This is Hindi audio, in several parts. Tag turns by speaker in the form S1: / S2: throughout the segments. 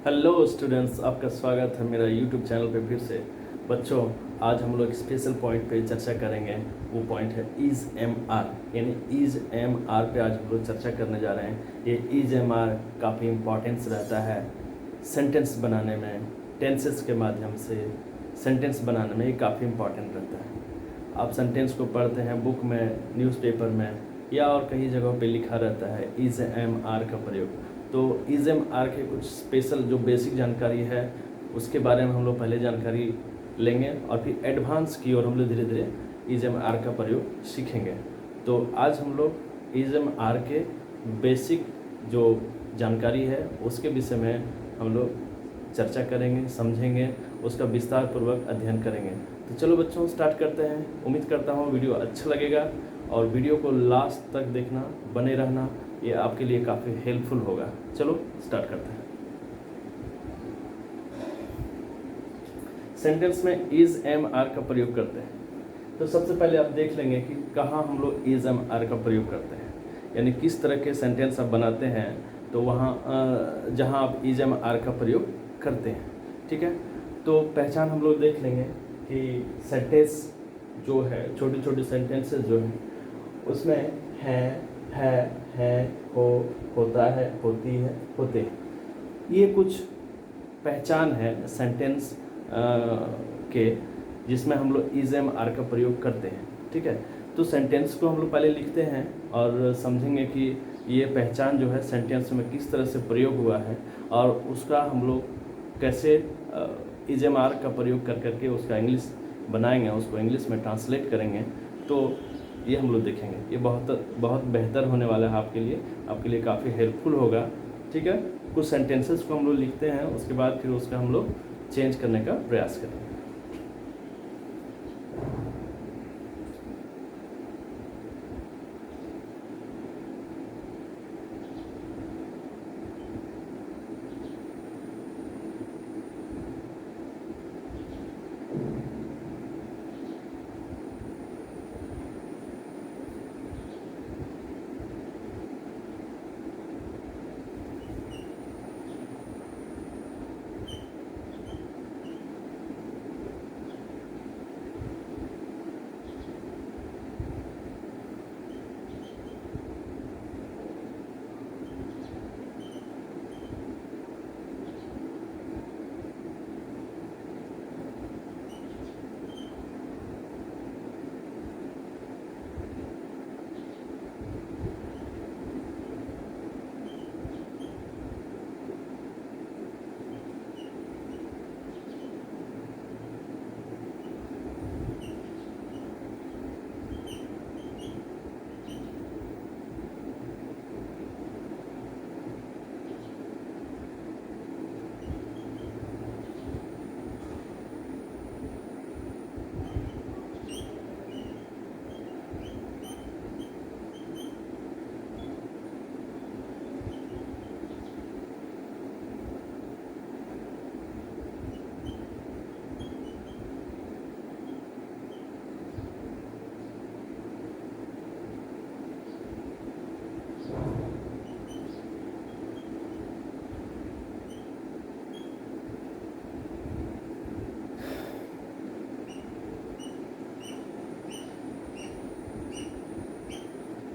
S1: हेलो स्टूडेंट्स, आपका स्वागत है मेरा यूट्यूब चैनल पे फिर से। बच्चों, आज हम लोग स्पेशल पॉइंट पे चर्चा करेंगे। वो पॉइंट है इज़ एम आर, यानी इज़ एम आर पे आज हम लोग चर्चा करने जा रहे हैं। ये इज़ एम आर काफ़ी इम्पॉर्टेंस रहता है सेंटेंस बनाने में, टेंसेस के माध्यम से सेंटेंस बनाने में ये काफ़ी इम्पॉर्टेंट रहता है। आप सेंटेंस को पढ़ते हैं बुक में, न्यूज़पेपर में या और कई जगहों पे लिखा रहता है इज़ एम आर का प्रयोग। तो इज़ एम आर के कुछ स्पेशल जो बेसिक जानकारी है उसके बारे में हम लोग पहले जानकारी लेंगे और फिर एडवांस की ओर हम लोग धीरे धीरे इज़ एम आर का प्रयोग सीखेंगे। तो आज हम लोग इज़ एम आर के बेसिक जो जानकारी है उसके विषय में हम लोग चर्चा करेंगे, समझेंगे, उसका विस्तार पूर्वक अध्ययन करेंगे। तो चलो बच्चों, स्टार्ट करते हैं। उम्मीद करता हूँ वीडियो अच्छा लगेगा और वीडियो को लास्ट तक देखना, बने रहना, ये आपके लिए काफ़ी हेल्पफुल होगा। चलो स्टार्ट करते हैं। सेंटेंस में इज़ एम आर का प्रयोग करते हैं। तो सबसे पहले आप देख लेंगे कि कहाँ हम लोग इज़ एम आर का प्रयोग करते हैं, यानी किस तरह के सेंटेंस आप बनाते हैं। तो वहाँ जहाँ आप इज़ एम आर का प्रयोग करते हैं, ठीक है। तो पहचान हम लोग देख लेंगे कि सेंटेंस जो है, छोटी छोटी सेंटेंसेस जो हैं उसमें है, हो, होता है, होती है, होते हैं, ये कुछ पहचान है सेंटेंस के जिसमें हम लोग इज़ एम आर का प्रयोग करते हैं, ठीक है। तो सेंटेंस को हम लोग पहले लिखते हैं और समझेंगे कि ये पहचान जो है सेंटेंस में किस तरह से प्रयोग हुआ है और उसका हम लोग कैसे इज़ एम आर का प्रयोग कर करके उसका इंग्लिश बनाएंगे, उसको इंग्लिश में ट्रांसलेट करेंगे। तो ये हम लोग देखेंगे। ये बहुत बेहतर होने वाला है आपके लिए काफ़ी हेल्पफुल होगा, ठीक है। कुछ सेंटेंसेस को हम लोग लिखते हैं, उसके बाद फिर उसका हम लोग चेंज करने का प्रयास करेंगे।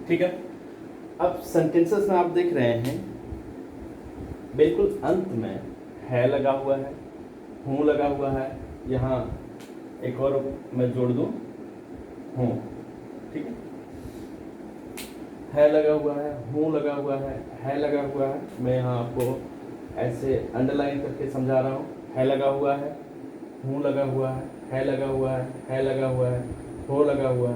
S1: ठीक है। अब सेंटेंसेस में आप देख रहे हैं बिल्कुल अंत में है लगा हुआ है, हूँ लगा हुआ है। यहाँ एक और मैं जोड़ दूँ, हूँ, ठीक है लगा हुआ है, हूँ लगा हुआ है लगा हुआ है। मैं यहाँ आपको ऐसे अंडरलाइन करके समझा रहा हूँ। है लगा हुआ है, हूँ लगा हुआ है लगा हुआ है लगा हुआ है, हो लगा हुआ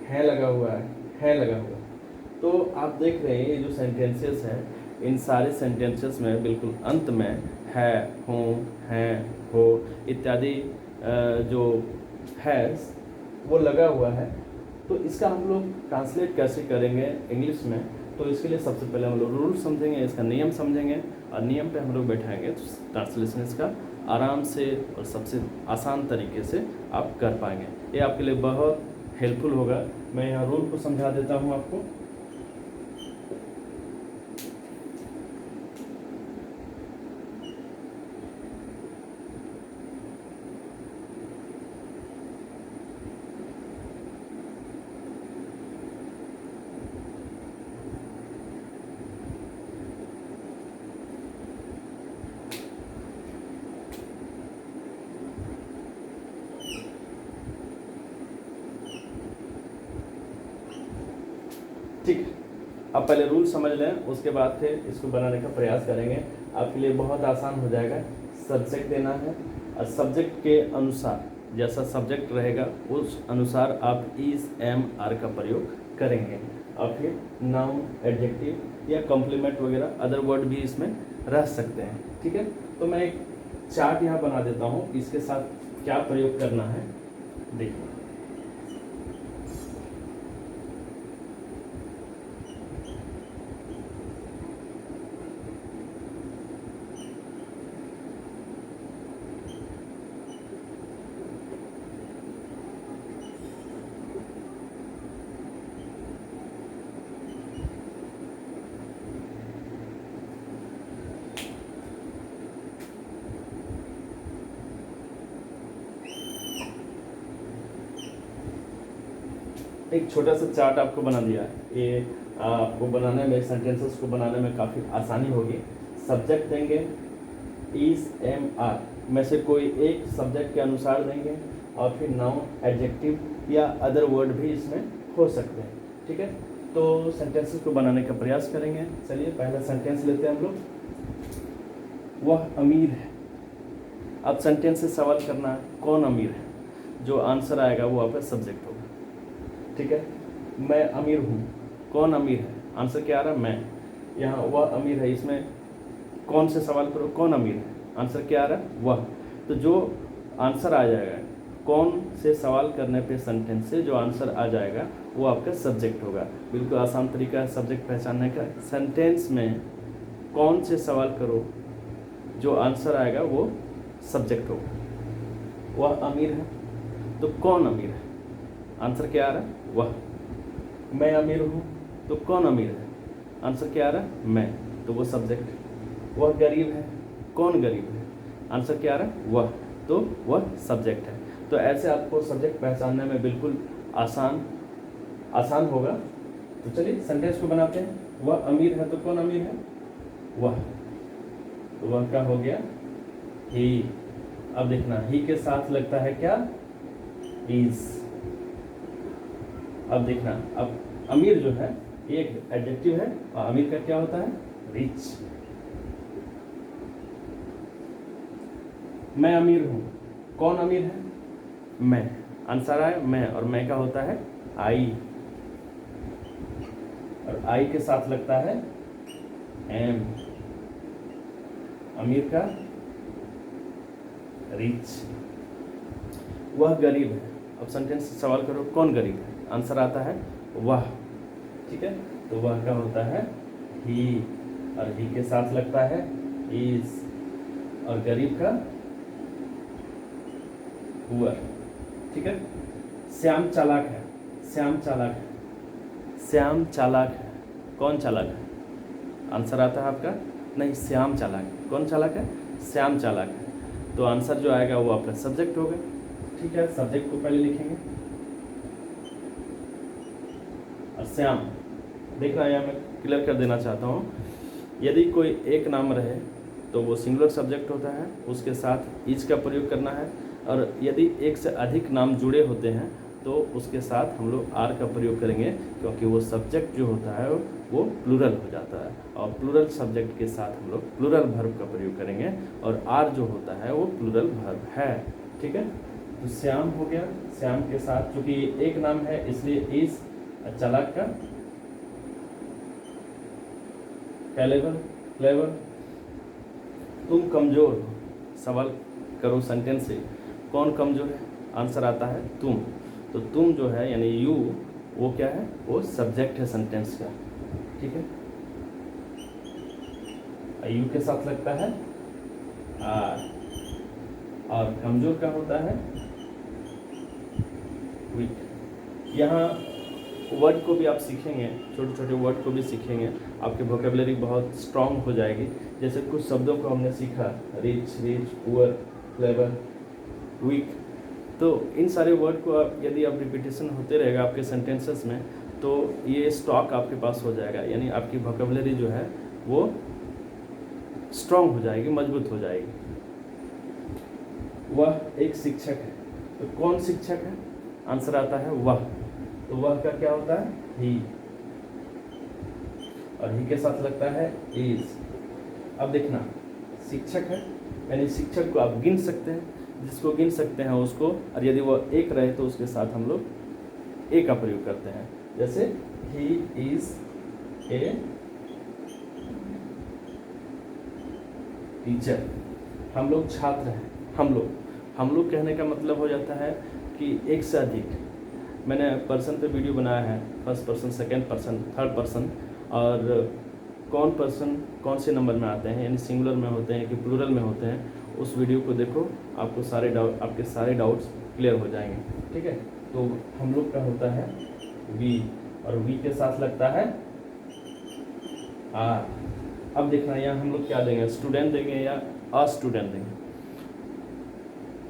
S1: है लगा हुआ है लगा हुआ है। तो आप देख रहे हैं ये जो सेंटेंसेस हैं, इन सारे सेंटेंसेस में बिल्कुल अंत में है, हूँ, हैं, हो इत्यादि जो है वो लगा हुआ है। तो इसका हम लोग ट्रांसलेट कैसे करेंगे इंग्लिश में, तो इसके लिए सबसे पहले हम लोग रूल समझेंगे, इसका नियम समझेंगे और नियम पे हम लोग बैठाएंगे तो ट्रांसलेशन इसका आराम से और सबसे आसान तरीके से आप कर पाएंगे। ये आपके लिए बहुत हेल्पफुल होगा। मैं यहाँ रूल को समझा देता हूँ आपको। आप पहले रूल समझ लें, उसके बाद फिर इसको बनाने का प्रयास करेंगे। आपके लिए बहुत आसान हो जाएगा। सब्जेक्ट देना है और सब्जेक्ट के अनुसार जैसा सब्जेक्ट रहेगा उस अनुसार आप इज, एम, आर का प्रयोग करेंगे। और फिर नाउन, एडजेक्टिव या कॉम्प्लीमेंट वगैरह अदर वर्ड भी इसमें रह सकते हैं। ठीक है, तो मैं एक चार्ट यहाँ बना देता हूँ, इसके साथ क्या प्रयोग करना है देखिए। एक छोटा सा चार्ट आपको बना दिया है। ये आपको बनाने में, सेंटेंसेस को बनाने में काफ़ी आसानी होगी। सब्जेक्ट देंगे इज, एम, आर में से कोई एक सब्जेक्ट के अनुसार देंगे और फिर नाउन, एडजेक्टिव या अदर वर्ड भी इसमें हो सकते हैं। ठीक है, तो सेंटेंसेस को बनाने का प्रयास करेंगे। चलिए पहला सेंटेंस लेते हैं हम लोग। वह अमीर है। अब सेंटेंस से सवाल करना है कौन अमीर है, जो आंसर आएगा वो आपका सब्जेक्ट होगा। ठीक है, मैं अमीर हूँ, कौन अमीर है, आंसर क्या आ रहा है, मैं। यहाँ वह अमीर है, इसमें कौन से सवाल करो, कौन अमीर है, आंसर क्या आ रहा है, वह। तो जो आंसर आ जाएगा कौन से सवाल करने पे सेंटेंस से जो आंसर आ जाएगा वो आपका सब्जेक्ट होगा। बिल्कुल आसान तरीका है सब्जेक्ट पहचानने का। सेंटेंस में कौन से सवाल करो, जो आंसर आएगा वो सब्जेक्ट होगा। वह अमीर है तो कौन अमीर है, आंसर क्या आ रहा है, वह। मैं अमीर हूँ तो कौन अमीर है, आंसर क्या आ रहा है, मैं, तो वो सब्जेक्ट। वह गरीब है, कौन गरीब है, आंसर क्या आ रहा है, वह, तो वह सब्जेक्ट है। तो ऐसे आपको सब्जेक्ट पहचानने में बिल्कुल आसान होगा। तो चलिए सेंटेंस को बनाते हैं। वह अमीर है तो कौन अमीर है, वह, तो वह का हो गया ही। अब देखना ही के साथ लगता है क्या, इज। अब देखना, अब अमीर जो है एक एडजेक्टिव है और अमीर का क्या होता है, रिच। मैं अमीर हूँ, कौन अमीर है, मैं, आंसर आए मैं, और मैं का होता है आई, और आई के साथ लगता है एम, अमीर का रिच। वह गरीब है। अब सेंटेंस से सवाल करो कौन गरीब है, आंसर आता है वह। ठीक है, तो वह का होता है ही, और ही के साथ लगता है इज, और गरीब का पुअर। ठीक है, श्याम चालाक है, श्याम चालाक है, श्याम चालाक है, कौन चालाक है, आंसर आता है आपका नहीं, श्याम चालाक है, कौन चालाक है, श्याम चालाक है। तो आंसर जो आएगा वो आपका सब्जेक्ट होगा। ठीक है, सब्जेक्ट को पहले लिखेंगे। और श्याम, देखना यहाँ मैं क्लियर कर देना चाहता हूँ, यदि कोई एक नाम रहे तो वो सिंगुलर सब्जेक्ट होता है, उसके साथ इज का प्रयोग करना है। और यदि एक से अधिक नाम जुड़े होते हैं तो उसके साथ हम लोग आर का प्रयोग करेंगे, क्योंकि वो सब्जेक्ट जो होता है वो प्लूरल हो जाता है, और प्लूरल सब्जेक्ट के साथ हम लोग प्लूरल वर्ब का प्रयोग करेंगे, और आर जो होता है वो प्लूरल वर्ब है। ठीक है, तो श्याम हो गया, श्याम के साथ चूंकि एक नाम है इसलिए इज, चालाक का क्लेवर। तुम कमजोर हो, सवाल करो सेंटेंस से कौन कमजोर है, आंसर आता है तुम। तो तुम जो है यानी यू, वो क्या है, वो सब्जेक्ट है सेंटेंस का। ठीक है, यू के साथ लगता है आर, और कमजोर का होता है वीक। यहाँ वर्ड को भी आप सीखेंगे, छोटे छोटे वर्ड को भी सीखेंगे, आपकी वोकेबलरी बहुत स्ट्रांग हो जाएगी। जैसे कुछ शब्दों को हमने सीखा, रिच, पुअर, क्लेवर, वीक। तो इन सारे वर्ड को आप यदि आप रिपीटेशन होते रहेगा आपके सेंटेंसेस में, तो ये स्टॉक आपके पास हो जाएगा, यानी आपकी वोकेबलरी जो है वो स्ट्रांग हो जाएगी, मजबूत हो जाएगी। वह एक शिक्षक है, तो कौन शिक्षक है, आंसर आता है वह। तो वह का क्या होता है, ही। और ही के साथ लगता है इज। अब देखना, शिक्षक है यानी शिक्षक को आप गिन सकते हैं, जिसको गिन सकते हैं उसको, और यदि वो एक रहे तो उसके साथ हम लोग ए का प्रयोग करते हैं। जैसे ही इज ए टीचर, हम लोग छात्र हैं। हम लोग कहने का मतलब हो जाता है कि एक से अधिक। मैंने पर्सन पे वीडियो बनाया है, first person, second person, third person, और कौन पर्सन कौन से नंबर में आते हैं, यानी सिंगुलर में होते हैं कि प्लूरल में होते हैं, उस वीडियो को देखो, आपको आपके सारे डाउट्स क्लियर हो जाएंगे। ठीक है, तो हम लोग का होता है वी, और वी के साथ लगता है आर। अब देखना, यहाँ हम लोग क्या देंगे, स्टूडेंट देंगे या अ स्टूडेंट देंगे।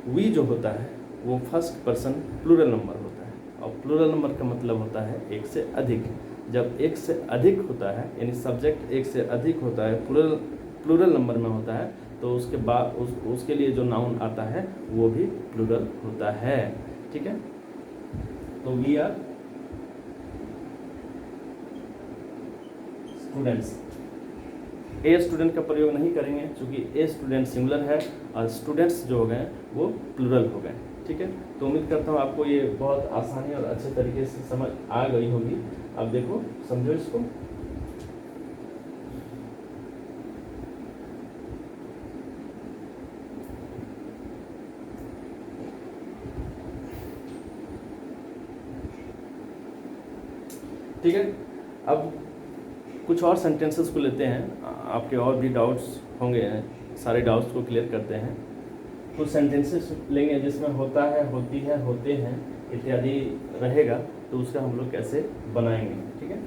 S1: वी जो होता है वो फर्स्ट पर्सन प्लूरल नंबर होता है, और प्लूरल नंबर का मतलब होता है एक से अधिक। जब एक से अधिक होता है यानी सब्जेक्ट एक से अधिक होता है, प्लूरल नंबर में होता है, तो उसके बाद उसके लिए जो नाउन आता है वो भी प्लूरल होता है। ठीक है, तो we are students. A student का प्रयोग नहीं करेंगे क्योंकि ए स्टूडेंट सिंगुलर है और स्टूडेंट्स जो हो गए वो प्लूरल हो गए। ठीक है, तो उम्मीद करता हूँ आपको ये बहुत आसानी और अच्छे तरीके से समझ आ गई होगी। अब देखो, समझो इसको। ठीक है, अब कुछ और सेंटेंसेस को लेते हैं, आपके और भी डाउट्स होंगे, सारे डाउट्स को क्लियर करते हैं। कुछ सेंटेंसेस लेंगे जिसमें होता है, होती है, होते हैं इत्यादि रहेगा, तो उसका हम लोग कैसे बनाएंगे। ठीक है,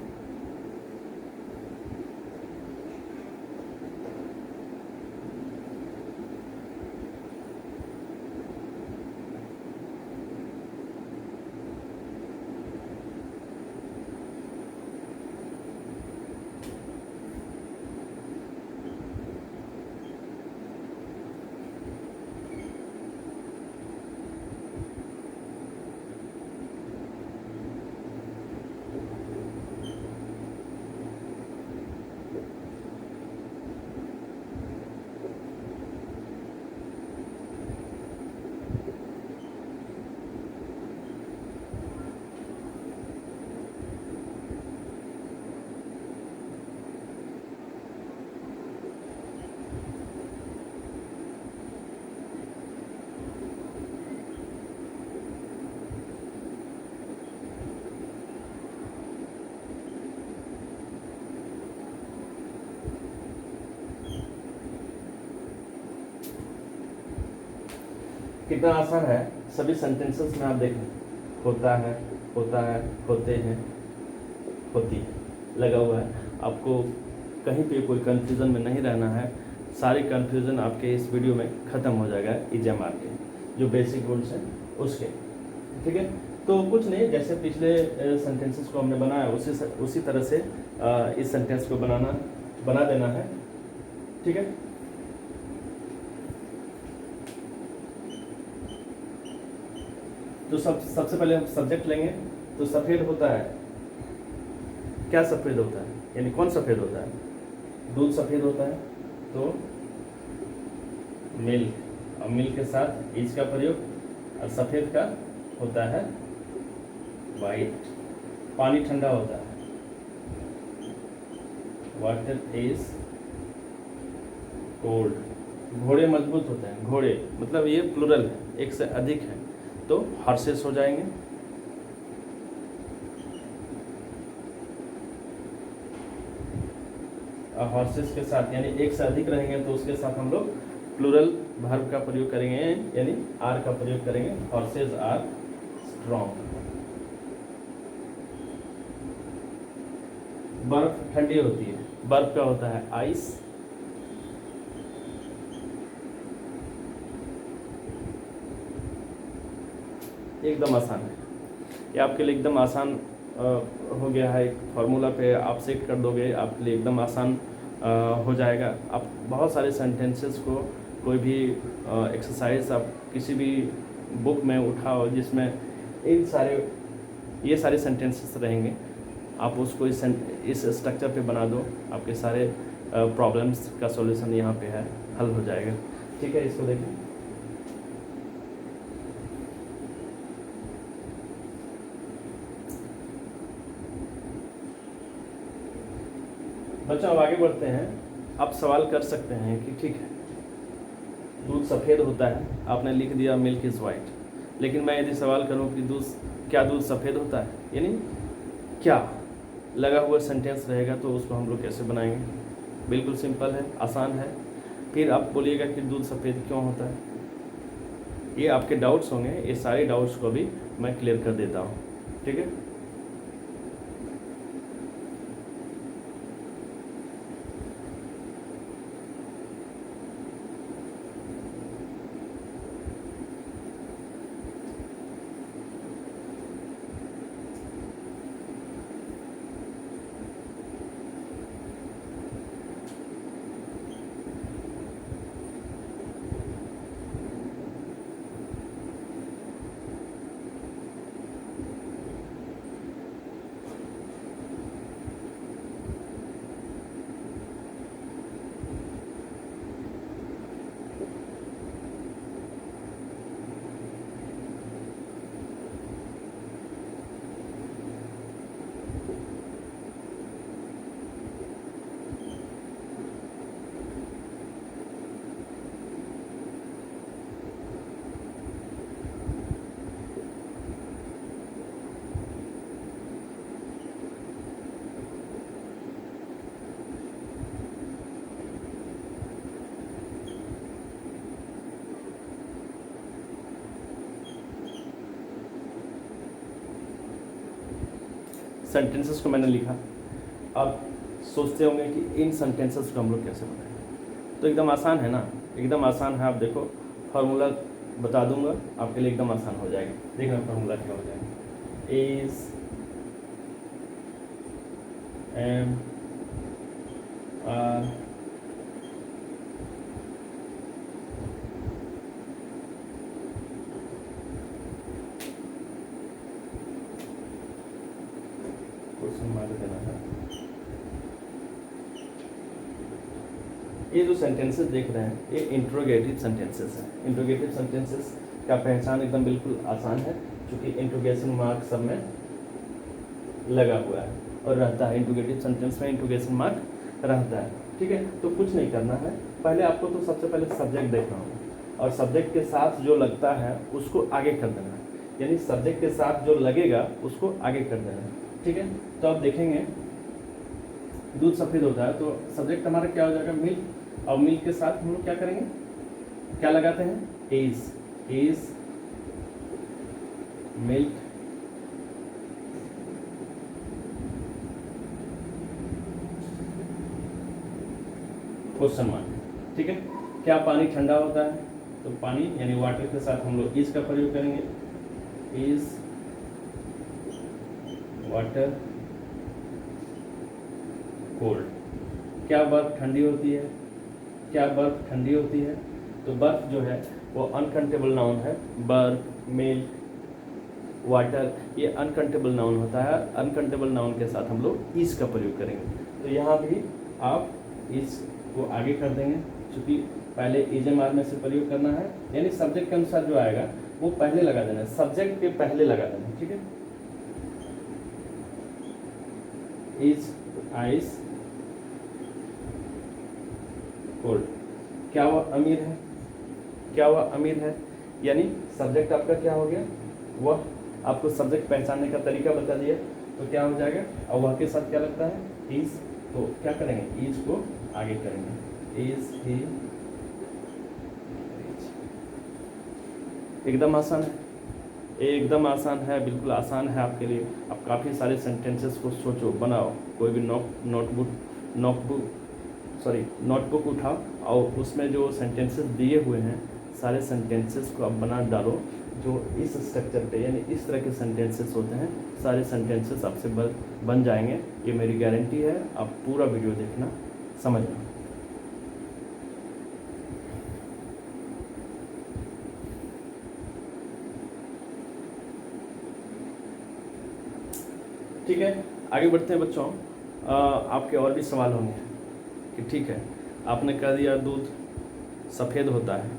S1: कितना आसान है। सभी सेंटेंसेस में आप देखें, होता है, होता है, होते हैं, होती है लगा हुआ है। आपको कहीं पे कोई कंफ्यूजन में नहीं रहना है। सारी कंफ्यूजन आपके इस वीडियो में ख़त्म हो जाएगा EJMR के जो बेसिक रूल्स हैं उसके। ठीक है, तो कुछ नहीं, जैसे पिछले सेंटेंसेस को हमने बनाया उसी तरह से इस सेंटेंस को बना देना है। ठीक है, तो सबसे पहले हम सब्जेक्ट लेंगे। तो सफ़ेद होता है, क्या सफ़ेद होता है, यानी कौन सफ़ेद होता है, दूध सफ़ेद होता है, तो मिल्क, और मिल्क के साथ इज का प्रयोग, और सफ़ेद का होता है वाइट। पानी ठंडा होता है, वाटर इज कोल्ड। घोड़े मजबूत होते हैं, घोड़े मतलब ये प्लूरल है, एक से अधिक है, तो हॉर्सेस हो जाएंगे। हॉर्सेस के साथ यानी एक से अधिक रहेंगे तो उसके साथ हम लोग प्लूरल वर्ब का प्रयोग करेंगे, यानी आर का प्रयोग करेंगे। Horses are strong. बर्फ ठंडी होती है, बर्फ का होता है आइस। एकदम आसान है ये, आपके लिए एकदम आसान हो गया है। एक फार्मूला पे आप सेट कर दोगे, आपके लिए एकदम आसान हो जाएगा। आप बहुत सारे सेंटेंसेस को, कोई भी एक्सरसाइज आप किसी भी बुक में उठाओ जिसमें ये सारे सेंटेंसेस रहेंगे, आप उसको इस स्ट्रक्चर पे बना दो, आपके सारे प्रॉब्लम्स का सॉल्यूशन यहाँ पे है, हल हो जाएगा। ठीक है, इसको देखिए। बच्चों अब आगे बढ़ते हैं। आप सवाल कर सकते हैं कि ठीक है, दूध सफ़ेद होता है, आपने लिख दिया मिल्क इज़ वाइट, लेकिन मैं यदि सवाल करूं कि क्या दूध सफ़ेद होता है, यानी क्या लगा हुआ सेंटेंस रहेगा, तो उसको हम लोग कैसे बनाएंगे? बिल्कुल सिंपल है, आसान है। फिर आप बोलिएगा कि दूध सफ़ेद क्यों होता है। ये आपके डाउट्स होंगे, ये सारे डाउट्स को भी मैं क्लियर कर देता हूँ। ठीक है, सेंटेंसेस को मैंने लिखा। अब सोचते होंगे कि इन सेंटेंसेस को हम लोग कैसे बनाएं। तो एकदम आसान है ना, एकदम आसान है। आप देखो, फार्मूला बता दूंगा, आपके लिए एकदम आसान हो जाएगा। देखना फार्मूला क्या हो जाएगा। Is am are question mark देना है। ये जो सेंटेंसेस देख रहे हैं, ये इंट्रोगेटिव सेंटेंसेस हैं। इंट्रोगेटिव सेंटेंसेस का पहचान एकदम बिल्कुल आसान है, क्योंकि इंट्रोगेशन मार्क सब में लगा हुआ है और रहता है। इंट्रोगेटिव सेंटेंस में इंट्रोगेशन मार्क रहता है। ठीक है, तो कुछ नहीं करना है। पहले आपको तो सबसे पहले सब्जेक्ट देखना होगा, और सब्जेक्ट के साथ जो लगता है उसको आगे कर देना है, यानी सब्जेक्ट के साथ जो लगेगा उसको आगे कर देना है। ठीक है, तो आप देखेंगे दूध सफ़ेद होता है, तो सब्जेक्ट हमारा क्या हो जाएगा? मिल्क। और मिल्क के साथ हम लोग क्या करेंगे? क्या लगाते हैं? Is milk question mark. ठीक है, क्या पानी ठंडा होता है? तो पानी यानी वाटर के साथ हम लोग इज का प्रयोग करेंगे। Is water cold. क्या बर्फ ठंडी होती है? क्या बर्फ ठंडी होती है? तो बर्फ जो है वो अनकाउंटेबल नाउन है। बर्फ, मिल्क, वाटर, ये अनकाउंटेबल नाउन होता है। अनकाउंटेबल नाउन के साथ हम लोग इज का प्रयोग करेंगे। तो यहाँ भी आप इज को आगे कर देंगे, क्योंकि पहले इजएमआर में से प्रयोग करना है, यानी सब्जेक्ट के अनुसार जो आएगा वो पहले लगा देना है, सब्जेक्ट के पहले लगा देना है। ठीक है, इज आइस कोल्ड। क्या वह अमीर है? क्या वह अमीर है, यानी सब्जेक्ट आपका क्या हो गया? वह आपको सब्जेक्ट पहचानने का तरीका बता दिया, तो क्या हो जाएगा? और वह के साथ क्या लगता है? इज। तो क्या करेंगे? इज को आगे करेंगे। Is he. एकदम आसान है, एकदम आसान है, बिल्कुल आसान है आपके लिए। आप काफ़ी सारे सेंटेंसेस को सोचो, बनाओ। कोई भी नोटबुक उठाओ और उसमें जो सेंटेंसेस दिए हुए हैं सारे सेंटेंसेस को आप बना डालो, जो इस स्ट्रक्चर पे यानी इस तरह के सेंटेंसेस होते हैं, सारे सेंटेंसेस आपसे बन जाएंगे। ये मेरी गारंटी है। आप पूरा वीडियो देखना, समझना। ठीक है, आगे बढ़ते हैं बच्चों। आपके और भी सवाल होंगे कि ठीक है, आपने कह दिया दूध सफ़ेद होता है,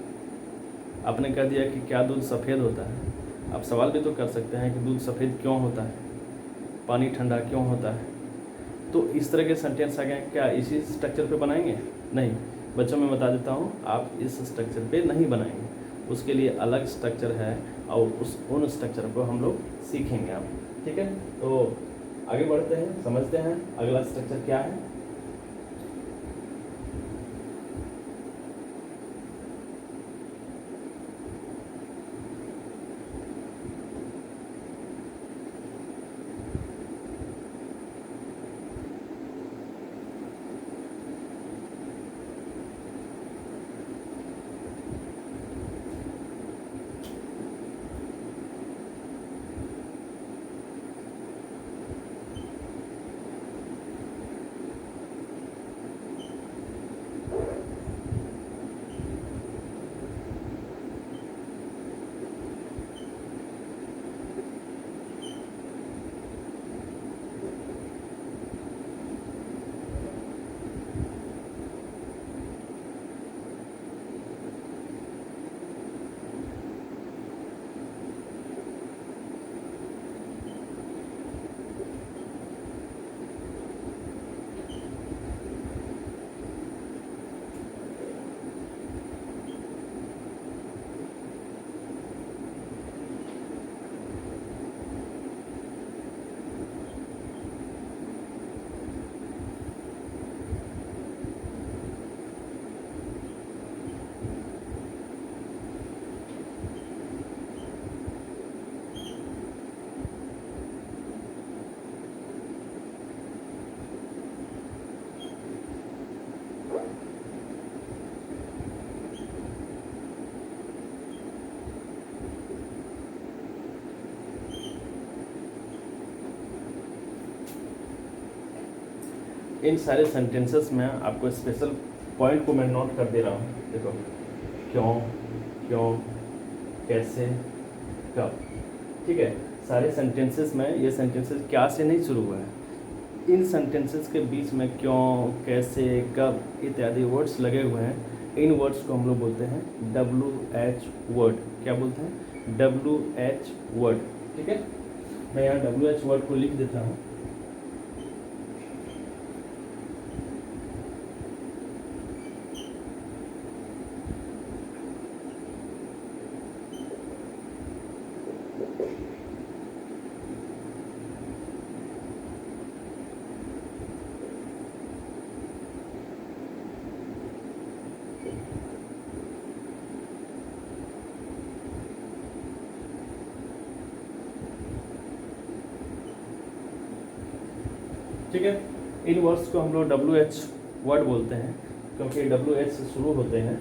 S1: आपने कह दिया कि क्या दूध सफ़ेद होता है। आप सवाल भी तो कर सकते हैं कि दूध सफ़ेद क्यों होता है, पानी ठंडा क्यों होता है। तो इस तरह के सेंटेंस आ गए, क्या इसी स्ट्रक्चर पे बनाएंगे? नहीं बच्चों, मैं बता देता हूँ, आप इस स्ट्रक्चर पे नहीं बनाएंगे, उसके लिए अलग स्ट्रक्चर है और उन स्ट्रक्चर को हम लोग सीखेंगे आप। ठीक है, तो आगे बढ़ते हैं, समझते हैं अगला स्ट्रक्चर क्या है। इन सारे सेंटेंसेस में आपको स्पेशल पॉइंट को मैं नोट कर दे रहा हूँ। देखो, क्यों, क्यों, कैसे, कब। ठीक है, सारे सेंटेंसेस में ये सेंटेंसेस क्या से नहीं शुरू हुआ है। इन सेंटेंसेस के बीच में क्यों, कैसे, कब इत्यादि वर्ड्स लगे हुए हैं। इन वर्ड्स को हम लोग बोलते हैं WH वर्ड। क्या बोलते हैं? WH word. ठीक है, मैं यहाँ WH वर्ड को लिख देता हूँ। ठीक है, इन वर्ड्स को हम लोग WH वर्ड बोलते हैं क्योंकि WH से शुरू होते हैं।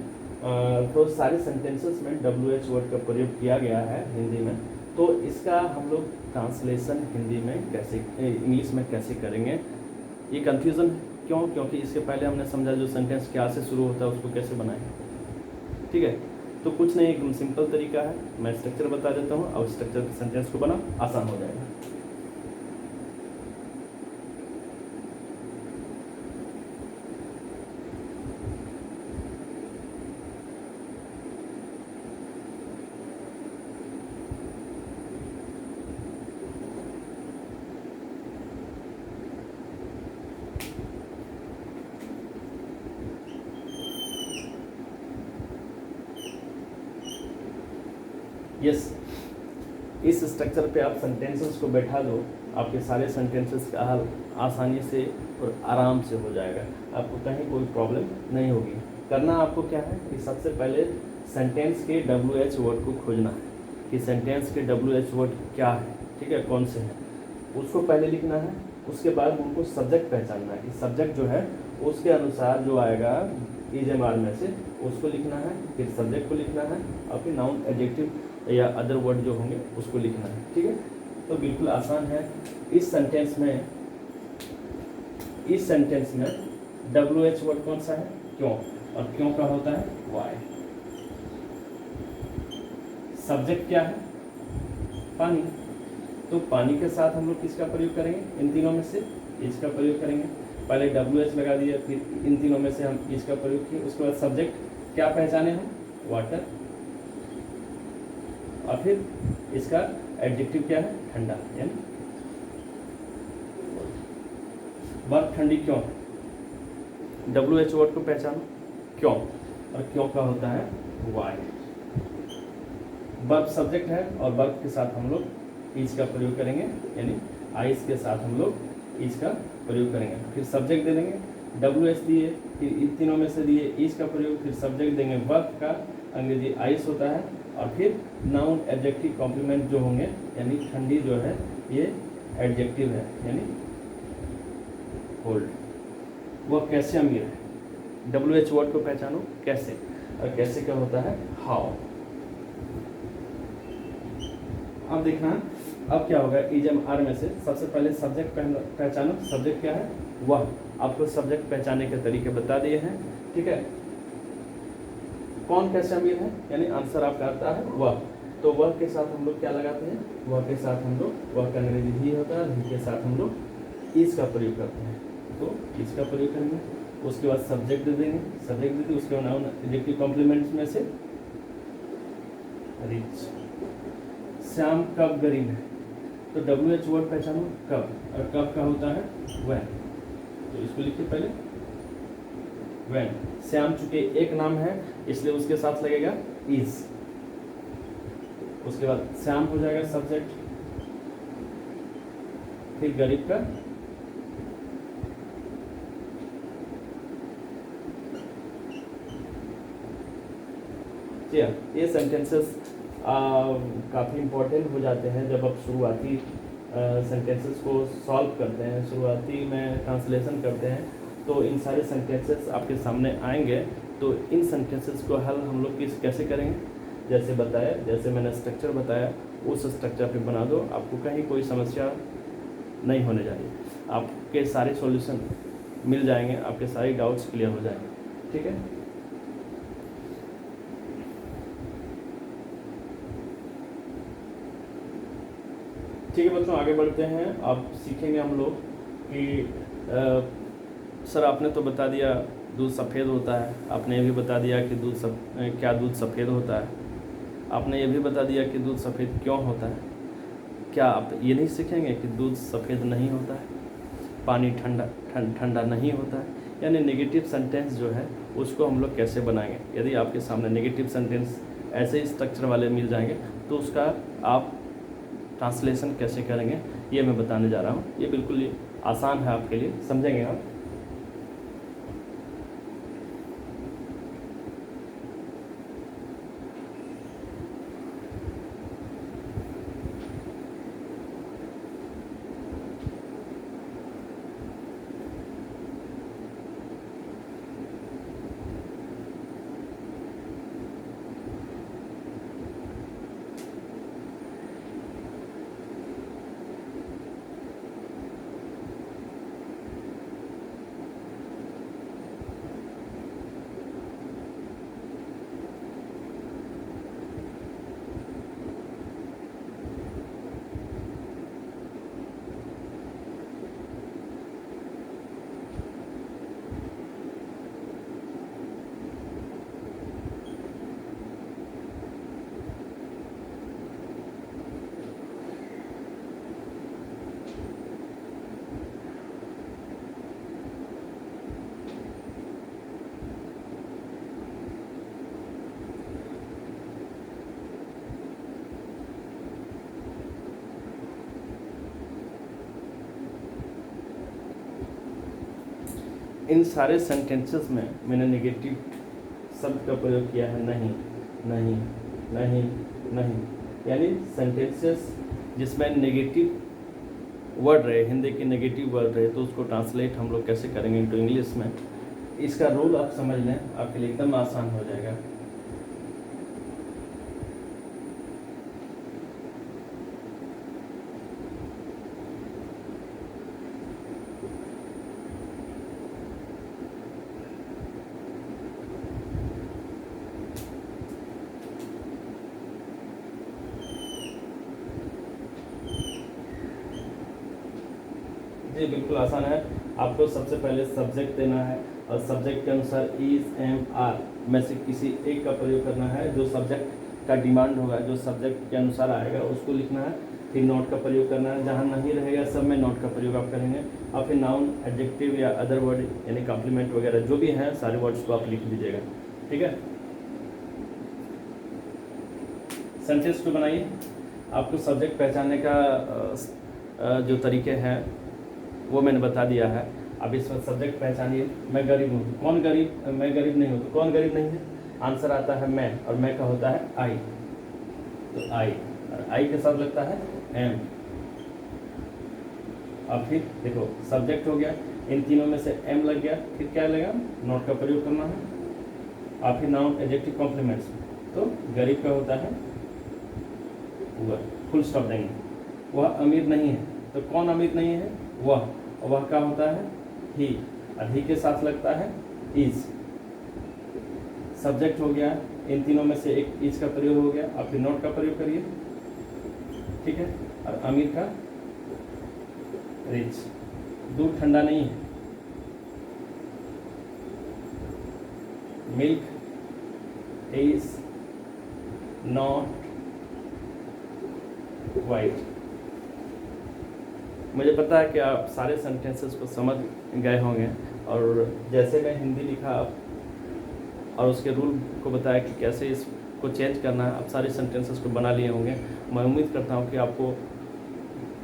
S1: तो सारे सेंटेंसेस में WH वर्ड का प्रयोग किया गया है हिंदी में। तो इसका हम लोग ट्रांसलेशन हिंदी में कैसे, इंग्लिश में कैसे करेंगे, ये कन्फ्यूज़न क्यों? क्योंकि इसके पहले हमने समझा जो सेंटेंस क्या से शुरू होता है उसको कैसे बनाएं। ठीक है, तो कुछ नहीं, एकदम सिंपल तरीका है। मैं स्ट्रक्चर बता देता हूँ और स्ट्रक्चर के सेंटेंस को बना आसान हो जाएगा। यस, इस स्ट्रक्चर पे आप सेंटेंसेस को बैठा दो, आपके सारे सेंटेंसेस का हल आसानी से और आराम से हो जाएगा, आपको कहीं कोई प्रॉब्लम नहीं होगी। करना आपको क्या है कि सबसे पहले सेंटेंस के WH वर्ड को खोजना है कि सेंटेंस के WH वर्ड क्या है। ठीक है, कौन से हैं उसको पहले लिखना है। उसके बाद उनको सब्जेक्ट पहचानना है कि सब्जेक्ट जो है उसके अनुसार जो आएगा EJMR में से उसको लिखना है, फिर सब्जेक्ट को लिखना है और फिर नाउन, एडजेक्टिव या अदर वर्ड जो होंगे उसको लिखना है। ठीक है, तो बिल्कुल आसान है। इस सेंटेंस में WH वर्ड कौन सा है? क्यों, और क्यों का होता है वाई। सब्जेक्ट क्या है? पानी। तो पानी के साथ हम लोग किसका प्रयोग करेंगे, इन तीनों में से इज का प्रयोग करेंगे। पहले WH लगा दिया, फिर इन तीनों में से हम इज का प्रयोग किए। उसके बाद सब्जेक्ट क्या पहचाने हम, वाटर, और फिर इसका एडजेक्टिव क्या है, ठंडा, यानी बर्फ ठंडी क्यों है, WH वर्ड को पहचानो, क्यों, और क्यों का होता है वाई। बर्फ सब्जेक्ट है और बर्फ के साथ हम लोग इज का प्रयोग करेंगे, यानी आइस के साथ हम लोग इज का प्रयोग करेंगे। फिर सब्जेक्ट दे देंगे, WH दिए, फिर इन तीनों में से दिए इज का प्रयोग, फिर सब्जेक्ट देंगे बर्फ का, अंग्रेजी आइस होता है, और फिर नाउन एडजेक्टिव कॉम्प्लीमेंट जो होंगे, यानी ठंडी जो है ये एडजेक्टिव है, यानी कोल्ड। वह कैसे अमीर है, WH वर्ड को पहचानो, कैसे, और कैसे क्या होता है हाउ। अब देखना अब क्या होगा, EJMR में से सबसे पहले सब्जेक्ट पहचानो, सब्जेक्ट क्या है वह। आपको सब्जेक्ट पहचानने के तरीके बता दिए हैं, ठीक है। कौन कैसे अमीर है, यानी आंसर आपका आता है वह, तो वह के साथ हम लोग क्या लगाते हैं, वह के साथ हम लोग, वह का अंग्रेजी ही होता है, ही के साथ हम लोग इज का प्रयोग करते हैं, तो इज का प्रयोग करेंगे। उसके बाद सब्जेक्ट दे देंगे, सब्जेक्ट दे दी, उसके बाद नाउन एडजेक्टिव कॉम्प्लीमेंट्स में से रिच। श्याम कब गरीब है, तो WH वर्ड पहचानो कब, और कब का होता है when, तो इसको लिखिए पहले when। श्याम चूंकि एक नाम है इसलिए उसके साथ लगेगा is, उसके बाद श्याम हो जाएगा सब्जेक्ट, फिर गरीब का ये सेंटेंसेस काफ़ी इम्पोर्टेंट हो जाते हैं जब आप शुरुआती सेंटेंसेस को सॉल्व करते हैं, शुरुआती में ट्रांसलेशन करते हैं, तो इन सारे सेंटेंसेस आपके सामने आएंगे। तो इन सेंटेंसेस को हल हम लोग कैसे करेंगे, जैसे बताया, जैसे मैंने स्ट्रक्चर बताया उस स्ट्रक्चर पे बना दो, आपको कहीं कोई समस्या नहीं होने चाहिए, आपके सारे सॉल्यूशन मिल जाएंगे, आपके सारे डाउट्स क्लियर हो जाएंगे, ठीक है। ठीक है बच्चों, आगे बढ़ते हैं। अब सीखेंगे हम लोग कि सर आपने तो बता दिया दूध सफ़ेद होता है, आपने ये भी बता दिया कि क्या दूध सफ़ेद होता है, आपने ये भी बता दिया कि दूध सफ़ेद क्यों होता है। क्या आप ये नहीं सीखेंगे कि दूध सफ़ेद नहीं होता है, पानी ठंडा नहीं होता है, यानी नेगेटिव सेंटेंस जो है उसको हम लोग कैसे बनाएंगे। यदि आपके सामने नेगेटिव सेंटेंस ऐसे ही स्ट्रक्चर वाले मिल जाएंगे तो उसका आप ट्रांसलेशन कैसे करेंगे ये मैं बताने जा रहा हूँ। ये बिल्कुल आसान है आपके लिए, समझेंगे आप। इन सारे सेंटेंसेस में मैंने नेगेटिव शब्द का प्रयोग किया है, नहीं नहीं नहीं नहीं, यानी सेंटेंसेस जिसमें नेगेटिव वर्ड रहे, हिंदी की नेगेटिव वर्ड रहे, तो उसको ट्रांसलेट हम लोग कैसे करेंगे इनटू इंग्लिश में। इसका रूल आप समझ लें, आपके लिए एकदम आसान हो जाएगा। ये बिल्कुल आसान है। आपको सबसे पहले सब्जेक्ट देना है और सब्जेक्ट के अनुसार इज एम आर में से किसी एक का प्रयोग करना है। जो सब्जेक्ट का डिमांड होगा, जो सब्जेक्ट के अनुसार आएगा उसको लिखना है। फिर नॉट का प्रयोग करना है, जहाँ नहीं रहेगा सब में नॉट का प्रयोग आप करेंगे। और फिर नाउन, एडजेक्टिव या अदर वर्ड यानी कॉम्प्लीमेंट वगैरह जो भी हैं सारे वर्ड्स को आप लिख दीजिएगा। ठीक है, सेंटेंस को बनाइए। आपको सब्जेक्ट पहचानने का जो तरीके हैं वो मैंने बता दिया है। अब इसमें सब्जेक्ट पहचानिए। मैं गरीब हूँ, कौन गरीब? मैं गरीब नहीं हूँ, तो कौन गरीब नहीं है? आंसर आता है मैं, और मैं का होता है आई, तो आई, और आई के साथ लगता है एम। अब फिर देखो सब्जेक्ट हो गया, इन तीनों में से एम लग गया, फिर क्या लगेगा? नॉट का प्रयोग करना है। और फिर नाउन, एडजेक्टिव, कॉम्प्लीमेंट्स, तो गरीब का होता है वह, फुल स्टॉप देंगे। वह अमीर नहीं है, तो कौन अमीर नहीं है? वह, और वह का होता है ही, और ही के साथ लगता है इज। सब्जेक्ट हो गया, इन तीनों में से एक इज का प्रयोग हो गया, आप फिर नॉट का प्रयोग करिए। ठीक है, और अमीर का रिच। दूध ठंडा नहीं है, मिल्क इज नॉट वाइट। मुझे पता है कि आप सारे सेंटेंसेस को समझ गए होंगे, और जैसे मैं हिंदी लिखा और उसके रूल को बताया कि कैसे इसको चेंज करना है, आप सारे सेंटेंसेस को बना लिए होंगे। मैं उम्मीद करता हूँ कि आपको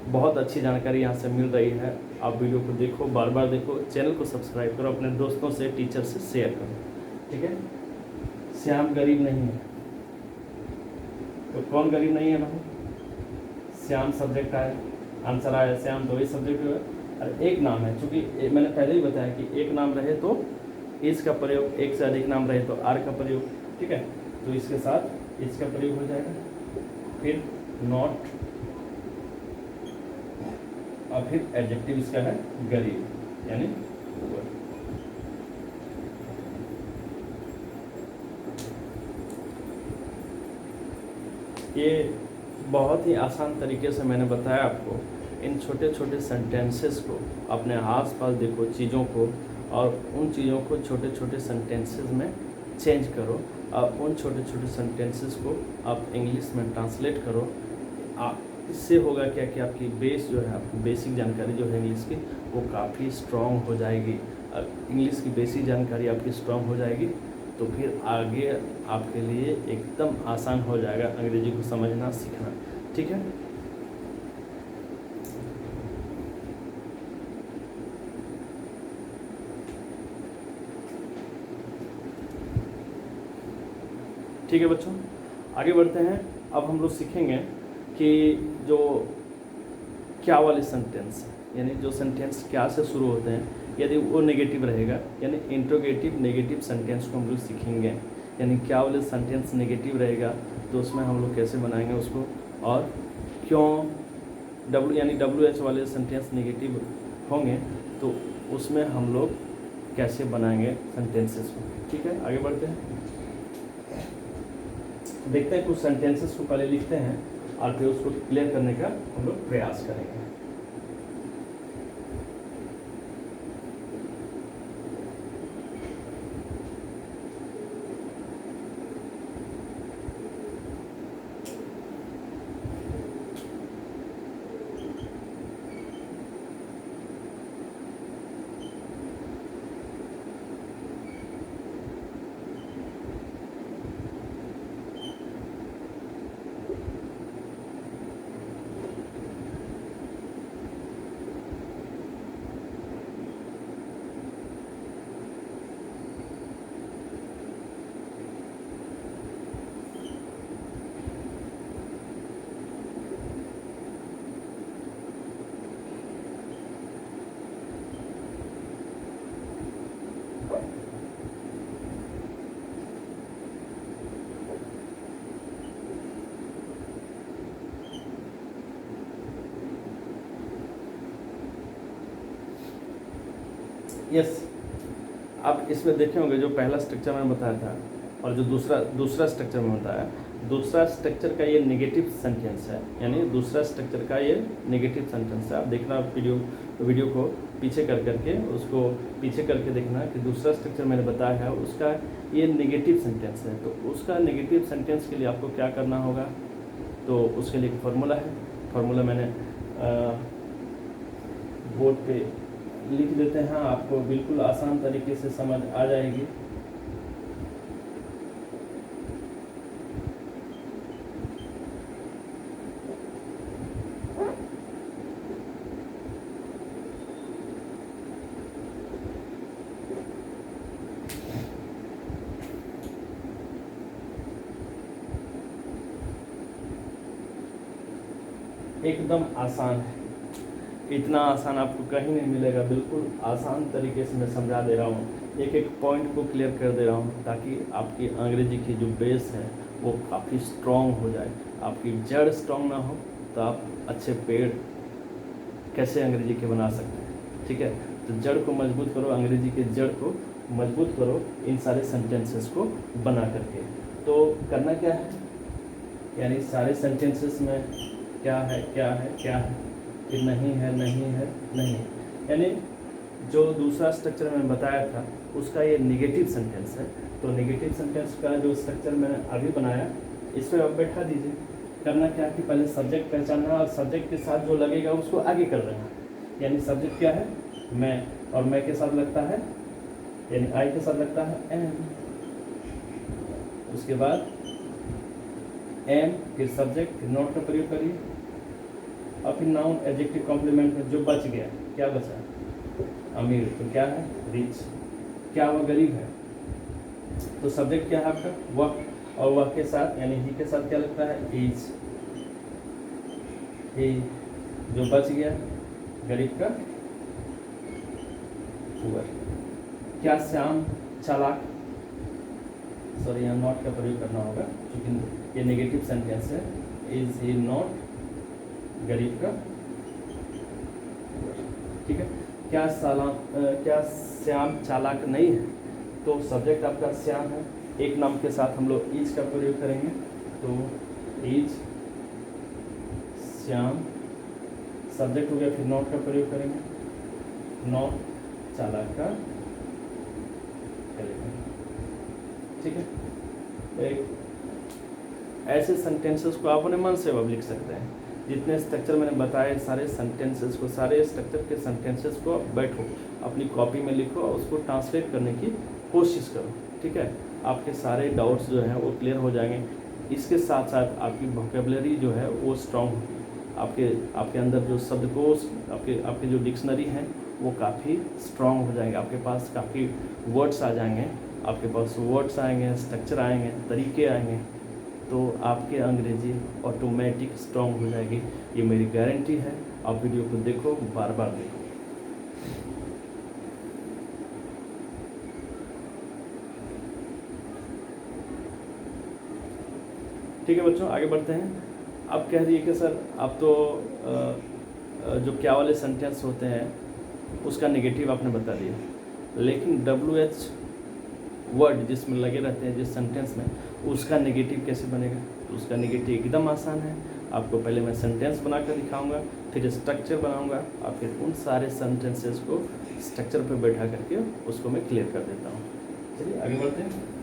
S1: बहुत अच्छी जानकारी यहाँ से मिल रही है। आप वीडियो को देखो, बार बार देखो, चैनल को सब्सक्राइब करो, अपने दोस्तों से, टीचर से शेयर करो। ठीक है, श्याम गरीब नहीं है, तो कौन गरीब नहीं है भाई? श्याम सब्जेक्ट आया, आंसर आया श्याम, तो वही सब्जेक्ट हुआ। और एक नाम है, चूँकि मैंने पहले ही बताया कि एक नाम रहे तो इस का प्रयोग, एक से अधिक नाम रहे तो आर का प्रयोग। ठीक है, तो इसके साथ इस का प्रयोग हो जाएगा, फिर नॉट, और फिर एडजेक्टिव इसका है गरीब, यानी पुअर। ये बहुत ही आसान तरीके से मैंने बताया आपको। इन छोटे छोटे सेंटेंसेस को अपने आसपास देखो चीज़ों को, और उन चीज़ों को छोटे छोटे सेंटेंसेस में चेंज करो, और उन छोटे छोटे सेंटेंसेस को आप इंग्लिश में ट्रांसलेट करो। इससे होगा क्या कि आपकी बेस जो है, आपकी बेसिक जानकारी जो है इंग्लिश की, वो काफ़ी स्ट्रॉन्ग हो जाएगी। इंग्लिश की बेसिक जानकारी आपकी स्ट्रॉन्ग हो जाएगी तो फिर आगे आपके लिए एकदम आसान हो जाएगा अंग्रेजी को समझना, सीखना। ठीक है, ठीक है बच्चों, आगे बढ़ते हैं। अब हम लोग सीखेंगे कि जो क्या वाले सेंटेंस हैं, यानी जो सेंटेंस क्या से शुरू होते हैं, यदि वो नेगेटिव रहेगा, यानी इंट्रोगेटिव नेगेटिव सेंटेंस को हम लोग सीखेंगे। यानी क्या वाले सेंटेंस नेगेटिव रहेगा तो उसमें हम लोग कैसे बनाएंगे उसको, और क्यों यानी WH वाले सेंटेंस नेगेटिव होंगे तो उसमें हम लोग कैसे बनाएंगे सेंटेंसेस को। ठीक है, आगे बढ़ते हैं, देखते हैं। कुछ सेंटेंसेस को पहले लिखते हैं और फिर उसको क्लियर करने का हम लोग प्रयास करेंगे। यस, आप इसमें देखे होंगे जो पहला स्ट्रक्चर मैंने बताया था, और जो दूसरा स्ट्रक्चर में होता है, दूसरा स्ट्रक्चर का ये नेगेटिव सेंटेंस है, यानी दूसरा स्ट्रक्चर का ये नेगेटिव सेंटेंस है। आप देखना वीडियो को पीछे करके उसको पीछे करके देखना कि दूसरा स्ट्रक्चर मैंने बताया है उसका ये नेगेटिव सेंटेंस है। तो उसका नेगेटिव सेंटेंस के लिए आपको क्या करना होगा, तो उसके लिए एक फार्मूला है। फार्मूला मैंने बोर्ड पे लिख देते हैं, आपको बिल्कुल आसान तरीके से समझ आ जाएगी। एकदम आसान है, इतना आसान आपको कहीं नहीं मिलेगा। बिल्कुल आसान तरीके से मैं समझा दे रहा हूँ, एक एक पॉइंट को क्लियर कर दे रहा हूँ, ताकि आपकी अंग्रेजी की जो बेस है वो काफ़ी स्ट्रॉन्ग हो जाए। आपकी जड़ स्ट्रॉन्ग ना हो तो आप अच्छे पेड़ कैसे अंग्रेजी के बना सकते हैं। ठीक है, तो जड़ को मजबूत करो, अंग्रेजी के जड़ को मजबूत करो इन सारे सेंटेंसेस को बना करके। तो करना क्या है, यानी सारे सेंटेंसेस में क्या है क्या है क्या है, फिर नहीं है नहीं है नहीं, यानी जो दूसरा स्ट्रक्चर मैंने बताया था उसका ये नेगेटिव सेंटेंस है। तो नेगेटिव सेंटेंस का जो स्ट्रक्चर मैंने अभी बनाया इस पर आप बैठा दीजिए। करना क्या है कि पहले सब्जेक्ट पहचानना और सब्जेक्ट के साथ जो लगेगा उसको आगे कर देना। यानी सब्जेक्ट क्या है, मैं, और मैं के साथ लगता है, यानी आई के साथ लगता है एम, उसके बाद एम, फिर सब्जेक्ट, फिर नॉट का प्रयोग करिए, और फिर नाउन एडजेक्टिव कॉम्प्लीमेंट में जो बच गया, क्या बचा, अमीर, तो क्या है रिच, क्या वह गरीब है, तो सब्जेक्ट क्या है आपका वह, और वह के साथ यानी ही के साथ क्या लगता है इज, ही, जो बच गया गरीब का पुअर, क्या श्याम चालाक, सॉरी यहाँ नॉट का प्रयोग करना होगा क्योंकि ये नेगेटिव सेंटेंस है, इज ही नॉट गरीब का, ठीक है। क्या श्याम चालाक नहीं है, तो सब्जेक्ट आपका श्याम है, एक नाम के साथ हम लोग इज का प्रयोग करेंगे, तो इज श्याम, सब्जेक्ट हो गया, फिर नॉट का प्रयोग करेंगे, नॉट चालाक का करेंगे, ठीक है। एक ऐसे सेंटेंसेस को आप अपने मन से अब लिख सकते हैं। जितने स्ट्रक्चर मैंने बताए सारे सेंटेंसेस को, सारे स्ट्रक्चर के सेंटेंसेस को बैठो अपनी कॉपी में लिखो और उसको ट्रांसलेट करने की कोशिश करो, ठीक है। आपके सारे डाउट्स जो हैं वो क्लियर हो जाएंगे। इसके साथ साथ आपकी वोकेबलरी जो है वो स्ट्रॉन्ग होगी, आपके अंदर जो शब्दकोश, आपके जो डिक्शनरी हैं वो काफ़ी स्ट्रॉन्ग हो जाएंगे, आपके पास काफ़ी वर्ड्स आ जाएंगे, आपके पास वर्ड्स आएंगे, स्ट्रक्चर आएंगे, तरीके आएंगे, तो आपके अंग्रेजी ऑटोमेटिक स्ट्रॉन्ग हो जाएगी। ये मेरी गारंटी है। आप वीडियो को देखो, बार बार देखो। ठीक है बच्चों, आगे बढ़ते हैं। अब कह रही है कि सर आप तो जो क्या वाले सेंटेंस होते हैं उसका नेगेटिव आपने बता दिया, लेकिन WH वर्ड जिसमें लगे रहते हैं जिस सेंटेंस में, उसका नेगेटिव कैसे बनेगा? तो उसका नेगेटिव एकदम आसान है। आपको पहले मैं सेंटेंस बनाकर दिखाऊंगा, फिर स्ट्रक्चर बनाऊंगा, और फिर उन सारे सेंटेंसेस को स्ट्रक्चर पर बैठा करके उसको मैं क्लियर कर देता हूँ। चलिए आगे बढ़ते हैं।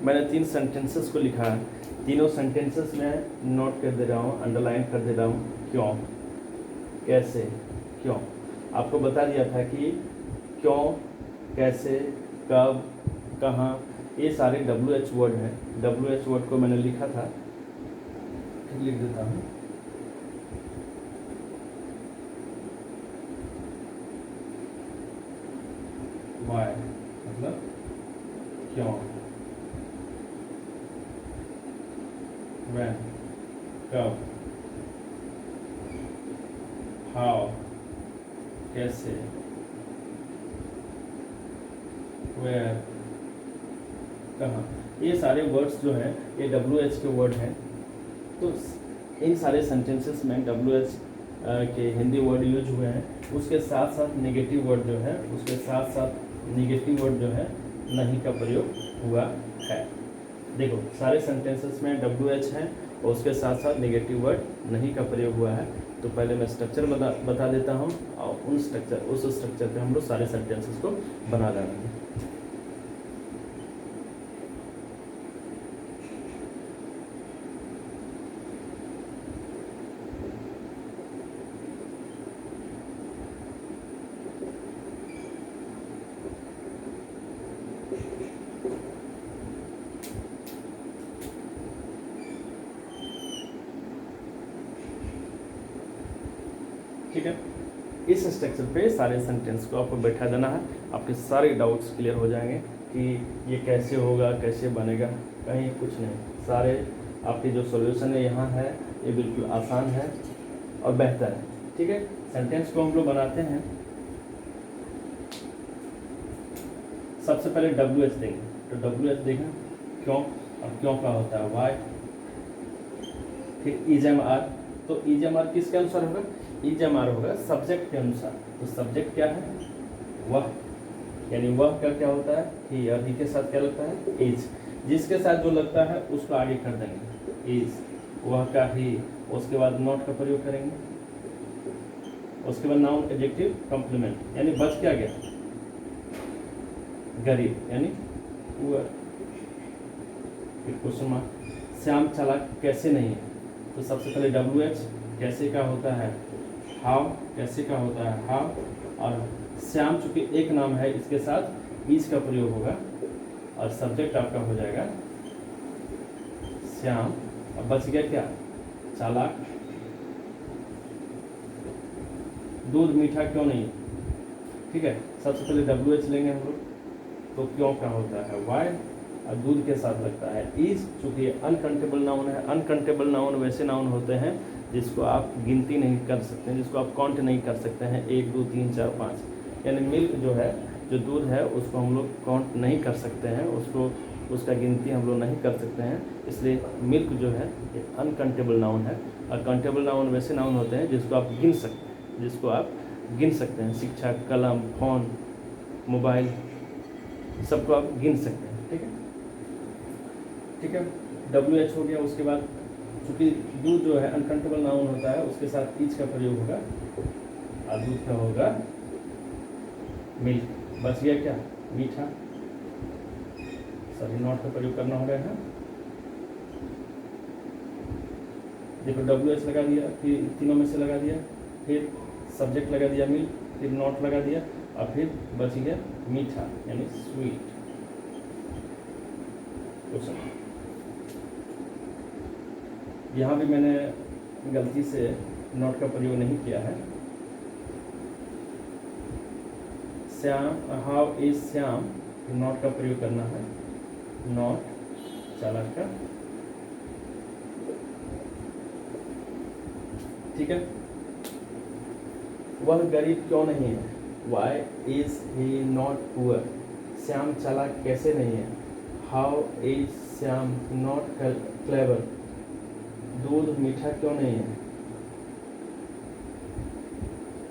S1: मैंने 3 सेंटेंसेस को लिखा है। तीनों सेंटेंसेस में नोट कर दे रहा हूँ, अंडरलाइन कर दे रहा हूँ। क्यों, कैसे, क्यों। आपको बता दिया था कि क्यों, कैसे, कब, कहाँ, ये सारे WH वर्ड हैं। WH वर्ड को मैंने लिखा था, फिर लिख देता हूँ। Why मतलब क्यों, when कब, how कैसे, where कहाँ। ये सारे वर्ड्स जो हैं ये WH के वर्ड हैं। तो इन सारे सेंटेंसेस में WH के हिंदी वर्ड यूज हुए हैं। उसके साथ साथ नेगेटिव वर्ड जो है, उसके साथ साथ नेगेटिव वर्ड जो है नहीं का प्रयोग हुआ है। देखो सारे सेंटेंसेस में WH है और उसके साथ साथ नेगेटिव वर्ड नहीं का प्रयोग हुआ है। तो पहले मैं स्ट्रक्चर बता देता हूँ और उस स्ट्रक्चर पे हम लोग सारे सेंटेंसेस को बना डालेंगे। ठीक है, इस स्ट्रक्चर पे सारे सेंटेंस को आपको बैठा देना है। आपके सारे डाउट्स क्लियर हो जाएंगे कि ये कैसे होगा, कैसे बनेगा, कहीं कुछ नहीं। सारे आपके जो सॉल्यूशन है यहाँ है, ये बिल्कुल आसान है और बेहतर है। ठीक है, सेंटेंस को हम लोग बनाते हैं। सबसे पहले WH देंगे, तो WH देखें क्यों, और क्यों का होता है वाई। फिर EJMR, तो EJMR किसके अनुसार होगा, EJMR होगा सब्जेक्ट के अनुसार। तो सब्जेक्ट क्या है, वह, यानी वह का क्या होता है ही, और ही के साथ क्या लगता है इज। जिसके साथ जो लगता है उसको आगे कर देंगे, इज, वह का ही। उसके बाद नॉट का प्रयोग करेंगे। उसके बाद नाउन एडजेक्टिव कॉम्प्लीमेंट, यानी बच क्या गया, गरीब यानी पुअर। फिर क्वेश्चन मार्क, श्याम चालाक कैसे नहीं है। तो सबसे पहले WH कैसे का होता है हाउ, कैसे का होता है हाउ, और श्याम चूंकि एक नाम है इसके साथ इज का प्रयोग होगा और सब्जेक्ट आपका हो जाएगा श्याम। अब बच गया क्या, चालाक। दूध मीठा क्यों नहीं। ठीक है, सबसे पहले WH लेंगे हम लोग, तो क्यों का होता है वाई, और दूध के साथ लगता है इज। चूंकि अनकाउंटेबल नाउन है, अनकाउंटेबल नाउन वैसे नाउन होते हैं जिसको आप गिनती नहीं कर सकते हैं, जिसको आप काउंट नहीं कर सकते हैं 1 2 3 4 5। यानी मिल्क जो है, जो दूध है, उसको हम लोग काउंट नहीं कर सकते हैं, उसका गिनती हम लोग नहीं कर सकते हैं। इसलिए मिल्क जो है ये अनकाउंटेबल नाउन है। और काउंटेबल नाउन वैसे नाउन होते हैं जिसको आप गिन सकते हैं, जिसको आप गिन सकते हैं। शिक्षा, कलम, फोन, मोबाइल, सबको आप गिन सकते हैं। ठीक है, ठीक है, WH हो गया। उसके बाद चूँकि दूध जो है अनकाउंटेबल नाउन होता है, उसके साथ इज का प्रयोग होगा और दूध का होगा मिल्क। बच गया क्या, मीठा। सभी नॉट का प्रयोग करना होगा यहाँ। देखो WH लगा दिया, फिर तीनों में से लगा दिया, फिर सब्जेक्ट लगा दिया मिल्क, फिर नॉट लगा दिया, और फिर बच गया मीठा यानी स्वीट। क्वेश्चन यहाँ भी मैंने गलती से नॉट का प्रयोग नहीं किया है। Shyam, how is Shyam, not का प्रयोग करना है, नॉट चालाक का। ठीक है, वह गरीब क्यों नहीं है, why is he not poor. Shyam चालाक कैसे नहीं है, how is Shyam not clever. दूध मीठा क्यों नहीं है,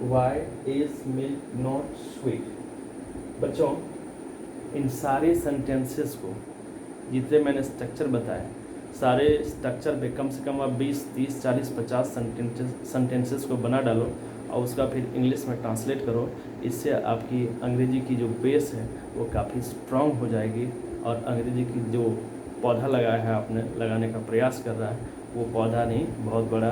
S1: why is milk not sweet. बच्चों, इन सारे सेंटेंसेस को, जितने मैंने स्ट्रक्चर बताए, सारे स्ट्रक्चर पे कम से कम आप 20 30 40 50 सेंटेंसेस को बना डालो और उसका फिर इंग्लिश में ट्रांसलेट करो। इससे आपकी अंग्रेजी की जो बेस है वो काफ़ी स्ट्रांग हो जाएगी और अंग्रेजी की जो पौधा लगाया है, आपने लगाने का प्रयास कर रहा है, वो पौधा नहीं बहुत बड़ा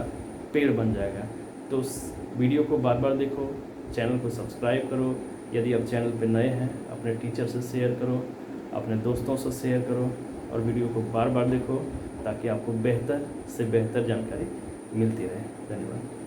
S1: पेड़ बन जाएगा। तो उस वीडियो को बार बार देखो, चैनल को सब्सक्राइब करो। यदि आप चैनल पर नए हैं, अपने टीचर से शेयर करो, अपने दोस्तों से शेयर करो और वीडियो को बार बार देखो ताकि आपको बेहतर से बेहतर जानकारी मिलती रहे। धन्यवाद।